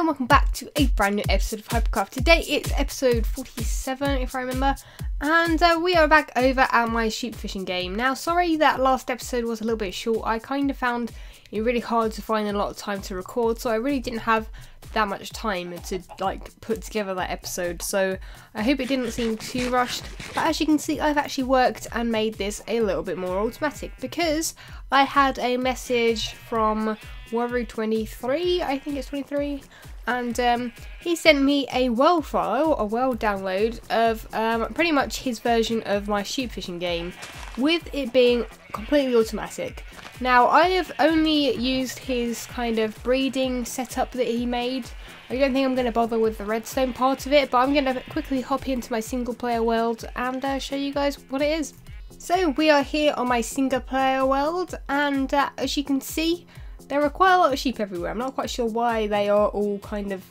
and welcome back to a brand new episode of Hypercraft. Today it's episode 47 if I remember, and we are back over at my sheep fishing game. Now sorry that last episode was a little bit short. I kind of found it really hard to find a lot of time to record, so I really didn't have that much time to like put together that episode, so I hope it didn't seem too rushed. But as you can see, I've actually worked and made this a little bit more automatic because I had a message from Worry23, I think it's 23, and he sent me a WoW file, a WoW download of pretty much his version of my sheep fishing game, with it being completely automatic. Now I have only used his kind of breeding setup that he made. I don't think I'm going to bother with the redstone part of it, but I'm going to quickly hop into my single player world and show you guys what it is. So we are here on my single player world, and as you can see, there are quite a lot of sheep everywhere. I'm not quite sure why they are all kind of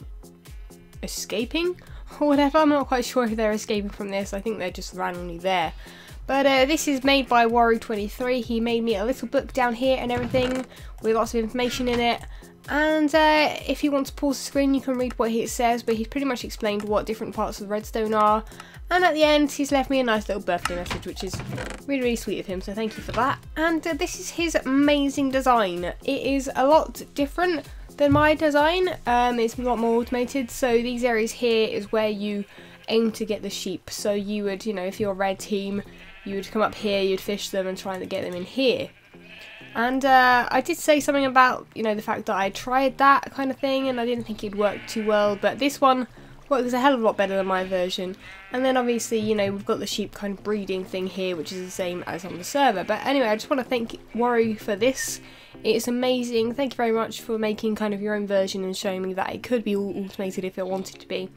escaping or whatever. I'm not quite sure if they're escaping from this. I think they're just randomly there. But this is made by Worry23. He made me a little book down here and everything with lots of information in it. And if you want to pause the screen, you can read what it says, but he's pretty much explained what different parts of the redstone are. And at the end, he's left me a nice little birthday message, which is really, really sweet of him, so thank you for that. And this is his amazing design. It is a lot different than my design. It's a lot more automated, so these areas here is where you aim to get the sheep. So you would, you know, if you're a red team, you would come up here, you'd fish them and try to get them in here. And I did say something about, you know, the fact that I tried that kind of thing and I didn't think it'd work too well, but this one works a hell of a lot better than my version. And then obviously, you know, we've got the sheep kind of breeding thing here, which is the same as on the server. But anyway, I just want to thank Worry for this. It's amazing. Thank you very much for making kind of your own version and showing me that it could be all automated if it wanted to be.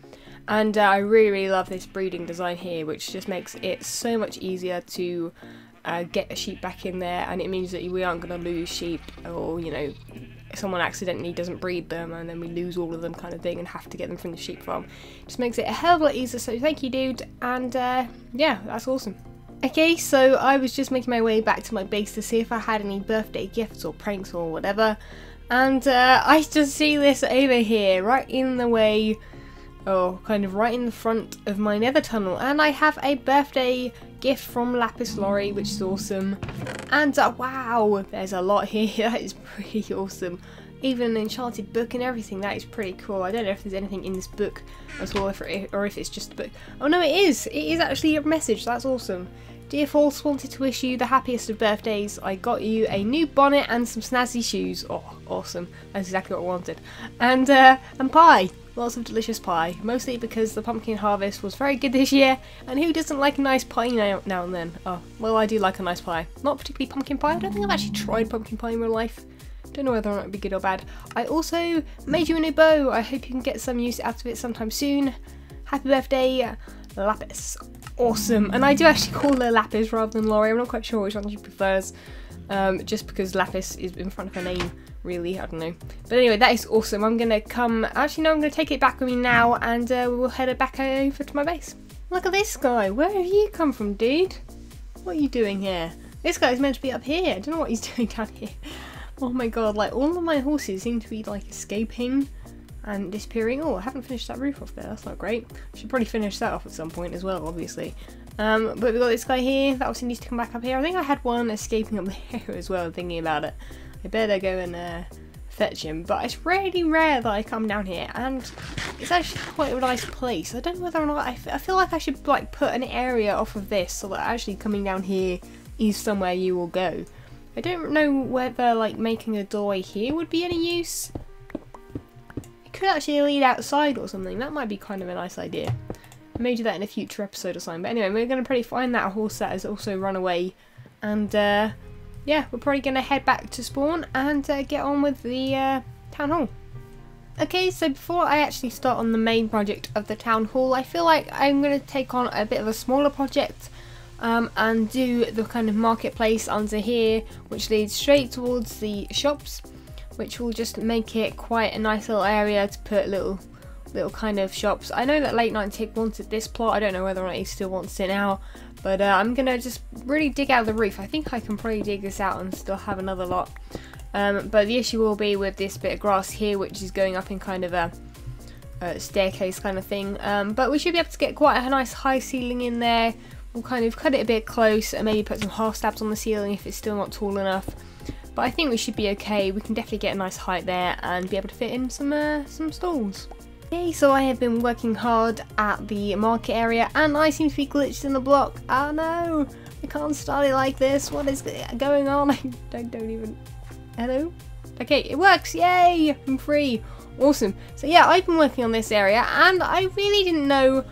And I really, really love this breeding design here, which just makes it so much easier to get a sheep back in there, and it means that we aren't going to lose sheep, or, you know, someone accidentally doesn't breed them and then we lose all of them kind of thing and have to get them from the sheep farm. Just makes it a hell of a lot easier, so thank you, dude, and yeah, that's awesome. Okay, so I was just making my way back to my base to see if I had any birthday gifts or pranks or whatever, and I just see this over here, right in the way, or kind of right in the front of my nether tunnel, and I have a birthday gift from Lapis Lorry, which is awesome. And wow, there's a lot here. That is pretty awesome. Even an enchanted book and everything. That is pretty cool. I don't know if there's anything in this book at all, or if it's just a book. Oh no, it is. It is actually a message. That's awesome. Dear False, wanted to wish you the happiest of birthdays. I got you a new bonnet and some snazzy shoes. Oh, awesome. That's exactly what I wanted. And pie. Lots of delicious pie, mostly because the pumpkin harvest was very good this year, and who doesn't like a nice pie now and then? Oh, well, I do like a nice pie. Not particularly pumpkin pie. I don't think I've actually tried pumpkin pie in real life. Don't know whether or not it'd be good or bad. I also made you a new bow. I hope you can get some use out of it sometime soon. Happy birthday, Lapis. Awesome. And I do actually call her Lapis rather than Laurie. I'm not quite sure which one she prefers, just because Lapis is in front of her name. Really, I don't know. But anyway, that is awesome. I'm gonna come. Actually, no, I'm gonna take it back with me now, and we'll head back over to my base. Look at this guy. Where have you come from, dude? What are you doing here? This guy's meant to be up here. I don't know what he's doing down here. Oh my god! Like all of my horses seem to be like escaping and disappearing. Oh, I haven't finished that roof off there. That's not great. I should probably finish that off at some point as well, obviously. But we've got this guy here. That obviously needs to come back up here. I think I had one escaping up there as well. Thinking about it. I better go and fetch him, but it's really rare that I come down here, and it's actually quite a nice place. I don't know whether or not I feel like I should like put an area off of this so that actually coming down here is somewhere you will go. I don't know whether like making a doorway here would be any use. It could actually lead outside or something. That might be kind of a nice idea. I may do that in a future episode or something, but anyway, we're going to probably find that horse that has also run away, and yeah, we're probably going to head back to spawn and get on with the town hall. Okay, so before I actually start on the main project of the town hall, I feel like I'm going to take on a bit of a smaller project and do the kind of marketplace under here, which leads straight towards the shops, which will just make it quite a nice little area to put little kind of shops. I know that Late Night Tick wanted this plot. I don't know whether or not he still wants it now, but I'm gonna just really dig out the roof. I think I can probably dig this out and still have another lot, but the issue will be with this bit of grass here, which is going up in kind of a staircase kind of thing. But we should be able to get quite a nice high ceiling in there. We'll kind of cut it a bit close and maybe put some half slabs on the ceiling if it's still not tall enough. But I think we should be okay. We can definitely get a nice height there and be able to fit in some stalls. Okay, so I have been working hard at the market area and I seem to be glitched in the block. Oh no, I can't start it like this. What is going on? I don't even... Hello? Okay, it works. Yay, I'm free. Awesome. So yeah, I've been working on this area and I really didn't know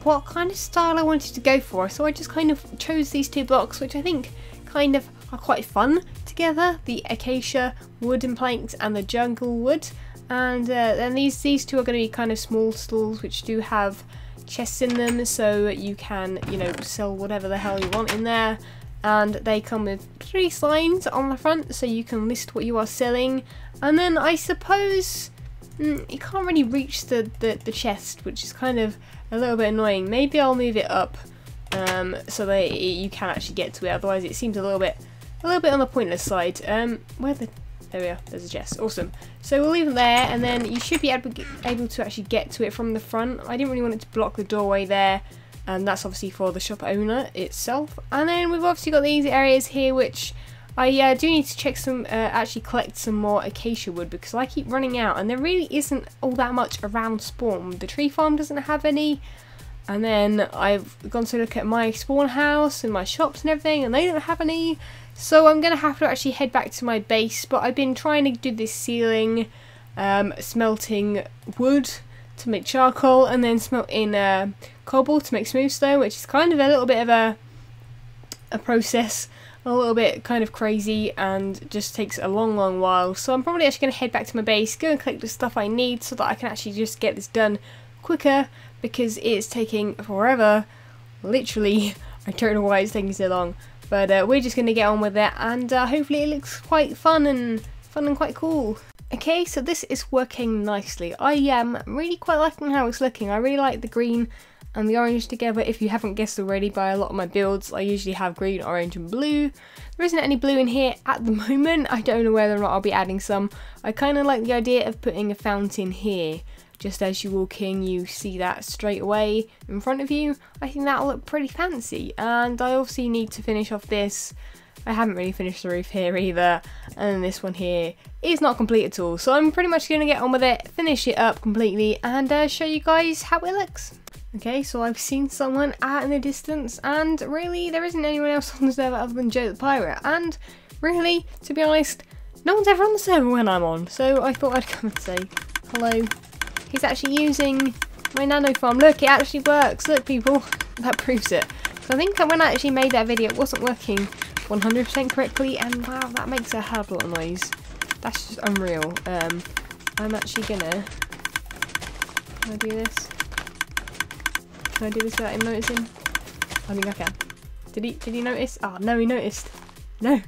what kind of style I wanted to go for. So I just kind of chose these two blocks, which I think kind of are quite fun together, the acacia wooden planks and the jungle wood. And then these two are going to be kind of small stalls which do have chests in them, so you can, you know, sell whatever the hell you want in there. And they come with 3 signs on the front so you can list what you are selling. And then I suppose you can't really reach the chest, which is kind of a little bit annoying. Maybe I'll move it up so that you can actually get to it, otherwise it seems a little bit on the pointless side. There we are, there's a chest. Awesome. So we'll leave it there and then you should be able to actually get to it from the front. I didn't really want it to block the doorway there, and that's obviously for the shop owner itself. And then we've obviously got these areas here which I do need to check some, actually collect some more acacia wood because I keep running out and there really isn't all that much around spawn. The tree farm doesn't have any, and then I've gone to look at my spawn house and my shops and everything and they don't have any. So I'm going to have to actually head back to my base, but I've been trying to do this ceiling, smelting wood to make charcoal and then smelt in cobble to make smooth stone, which is kind of a little bit of a process, a little bit kind of crazy and just takes a long while. So I'm probably actually going to head back to my base, go and collect the stuff I need so that I can actually just get this done quicker because it's taking forever. Literally, I don't know why it's taking so long. But we're just going to get on with it and hopefully it looks quite fun and quite cool. Okay, so this is working nicely. I am really quite liking how it's looking. I really like the green and the orange together. If you haven't guessed already by a lot of my builds, I usually have green, orange and blue. There isn't any blue in here at the moment. I don't know whether or not I'll be adding some. I kind of like the idea of putting a fountain here. Just as you walk in, you see that straight away in front of you. I think that'll look pretty fancy. And I obviously need to finish off this. I haven't really finished the roof here either. And then this one here is not complete at all. So I'm pretty much going to get on with it, finish it up completely, and show you guys how it looks. Okay, so I've seen someone out in the distance, and really there isn't anyone else on the server other than Joe the Pirate. And really, to be honest, no one's ever on the server when I'm on. So I thought I'd come and say hello. He's actually using my nano farm. Look, it actually works. Look, people, that proves it. So I think when I actually made that video, it wasn't working 100% correctly, and wow, that makes a hell of a lot of noise. That's just unreal. I'm actually gonna... Can I do this? Can I do this without him noticing? I think I can. Did he notice? Oh, no, he noticed. No,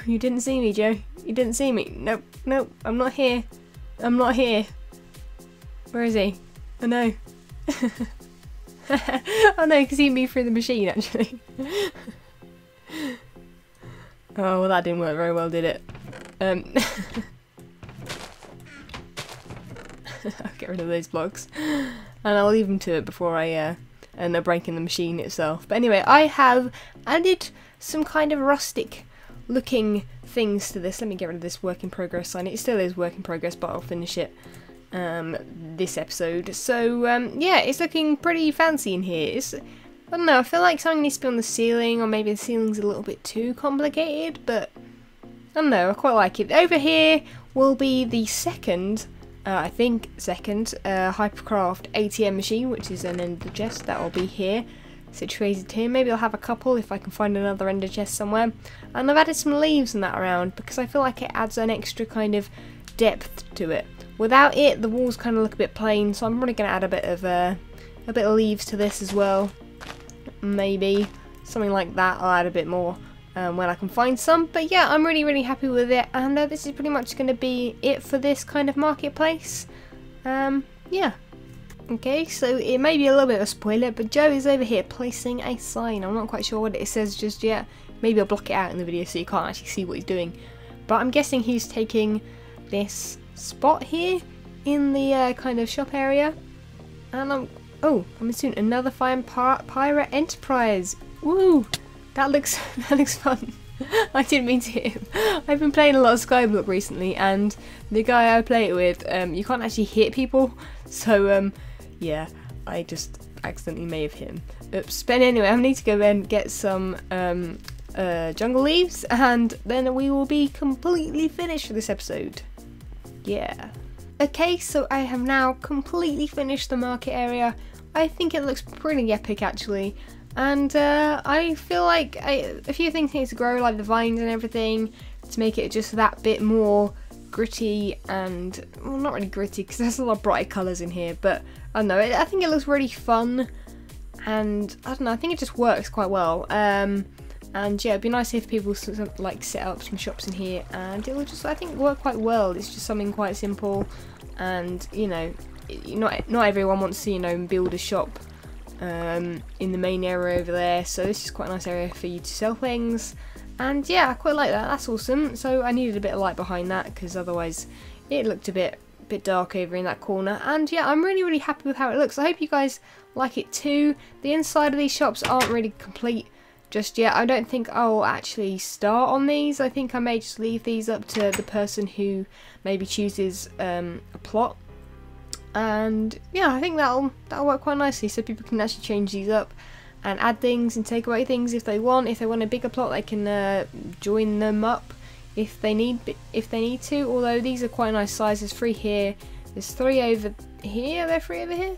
you didn't see me, Joe. You didn't see me. Nope, I'm not here. I'm not here. Where is he? Oh no. Oh no, because he moved through the machine actually. Oh, well that didn't work very well, did it? I'll get rid of those blocks. And I'll leave them to it before I end up breaking the machine itself. But anyway, I have added some kind of rustic looking things to this. Let me get rid of this work in progress sign. It still is work in progress, but I'll finish it this episode. So yeah, it's looking pretty fancy in here. I don't know, I feel like something needs to be on the ceiling, or maybe the ceiling's a little bit too complicated, but I don't know, I quite like it. Over here will be the second, I think second, Hypercraft ATM machine, which is an ender chest that will be here, situated here. Maybe I'll have a couple if I can find another ender chest somewhere. And I've added some leaves and that around because I feel like it adds an extra kind of depth to it. Without it, the walls kind of look a bit plain, so I'm probably going to add a bit of leaves to this as well. Maybe something like that. I'll add a bit more when I can find some. But yeah, I'm really happy with it, and this is pretty much going to be it for this kind of marketplace. Yeah. Okay, so it may be a little bit of a spoiler, but Joe is over here placing a sign. I'm not quite sure what it says just yet. Maybe I'll block it out in the video so you can't actually see what he's doing. But I'm guessing he's taking this spot here in the kind of shop area. And coming soon, another fine pirate enterprise. Woo! That looks fun. I didn't mean to hit him. I've been playing a lot of Skyblock recently, and the guy I play it with, you can't actually hit people. So yeah, I just accidentally may have hit him. Oops. But anyway, I need to go and get some jungle leaves, and then we will be completely finished for this episode. Yeah. Okay, so I have now completely finished the market area. I think it looks pretty epic actually, and I feel like a few things need to grow, like the vines and everything, to make it just that bit more gritty and, well, not really gritty because there's a lot of bright colours in here, but I don't know, I think it looks really fun, and I don't know, I think it just works quite well. And yeah, it'd be nice if people like set up some shops in here, and it will just, I think, work quite well. It's just something quite simple, and you know, not everyone wants to, you know, build a shop in the main area over there. So this is quite a nice area for you to sell things, and yeah, I quite like that. That's awesome. So I needed a bit of light behind that because otherwise it looked a bit dark over in that corner. And yeah, I'm really happy with how it looks. I hope you guys like it too. The inside of these shops aren't really complete just yet. I don't think I'll actually start on these. I think I may just leave these up to the person who maybe chooses a plot, and yeah, I think that'll work quite nicely, so people can actually change these up and add things and take away things if they want. If they want a bigger plot, they can join them up if they need to. Although these are quite nice sizes. 3 here, there's 3 over here. Are there 3 over here?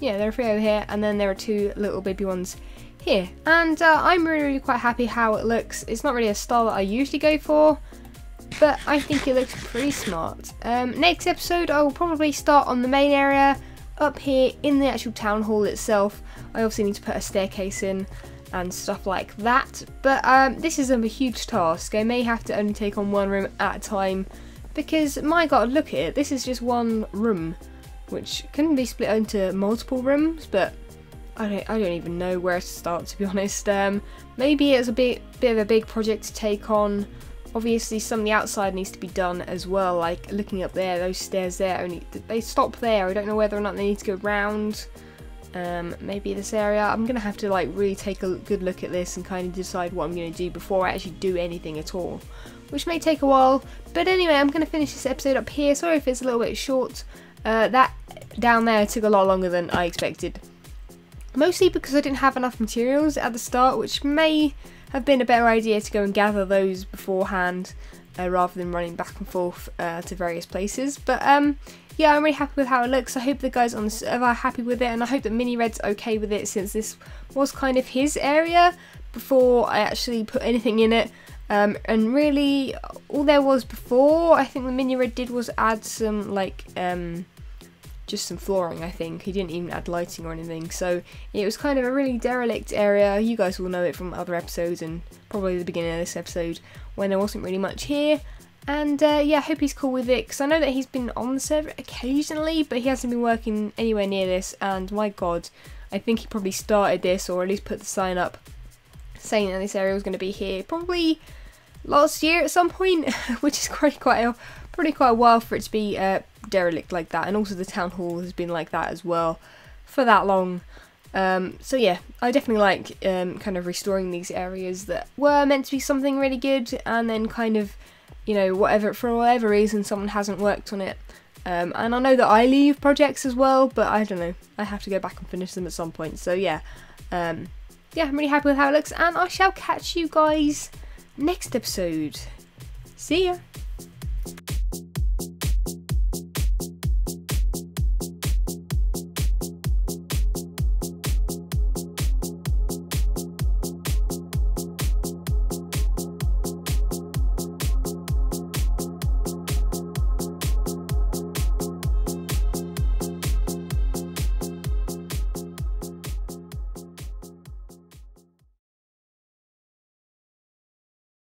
Yeah, there are 3 over here, and then there are 2 little baby ones here, and I'm really quite happy how it looks. It's not really a style that I usually go for, but I think it looks pretty smart. Next episode I will probably start on the main area up here in the actual town hall itself. I obviously need to put a staircase in and stuff like that, but this is a huge task. I may have to only take on 1 room at a time, because my god, look at it, this is just 1 room which can be split into multiple rooms, but I don't even know where to start, to be honest. Maybe it's a bit of a big project to take on. Obviously some of the outside needs to be done as well, like looking up there, those stairs there, they stop there. I don't know whether or not they need to go round. Maybe this area. I'm gonna have to like really take a good look at this and kind of decide what I'm gonna do before I actually do anything at all, which may take a while. But anyway, I'm gonna finish this episode up here. Sorry if it's a little bit short. That down there took a lot longer than I expected. Mostly because I didn't have enough materials at the start, which may have been a better idea to go and gather those beforehand rather than running back and forth to various places. But yeah, I'm really happy with how it looks. I hope the guys on the server are happy with it, and I hope that Mini Red's okay with it, since this was kind of his area before I actually put anything in it. And really, all there was before, I think, the Mini Red did was add some like just some flooring. I think he didn't even add lighting or anything, so it was kind of a really derelict area. You guys will know it from other episodes and probably the beginning of this episode when there wasn't really much here. And yeah, I hope he's cool with it, because I know that he's been on the server occasionally, but he hasn't been working anywhere near this. And my god, I think he probably started this, or at least put the sign up saying that this area was going to be here probably last year at some point, which is quite a while for it to be derelict like that. And also the town hall has been like that as well for that long. So yeah, I definitely like kind of restoring these areas that were meant to be something really good, and then kind of, you know, for whatever reason someone hasn't worked on it. And I know that I leave projects as well, but I don't know, I have to go back and finish them at some point. So yeah, yeah, I'm really happy with how it looks, and I shall catch you guys next episode. See ya!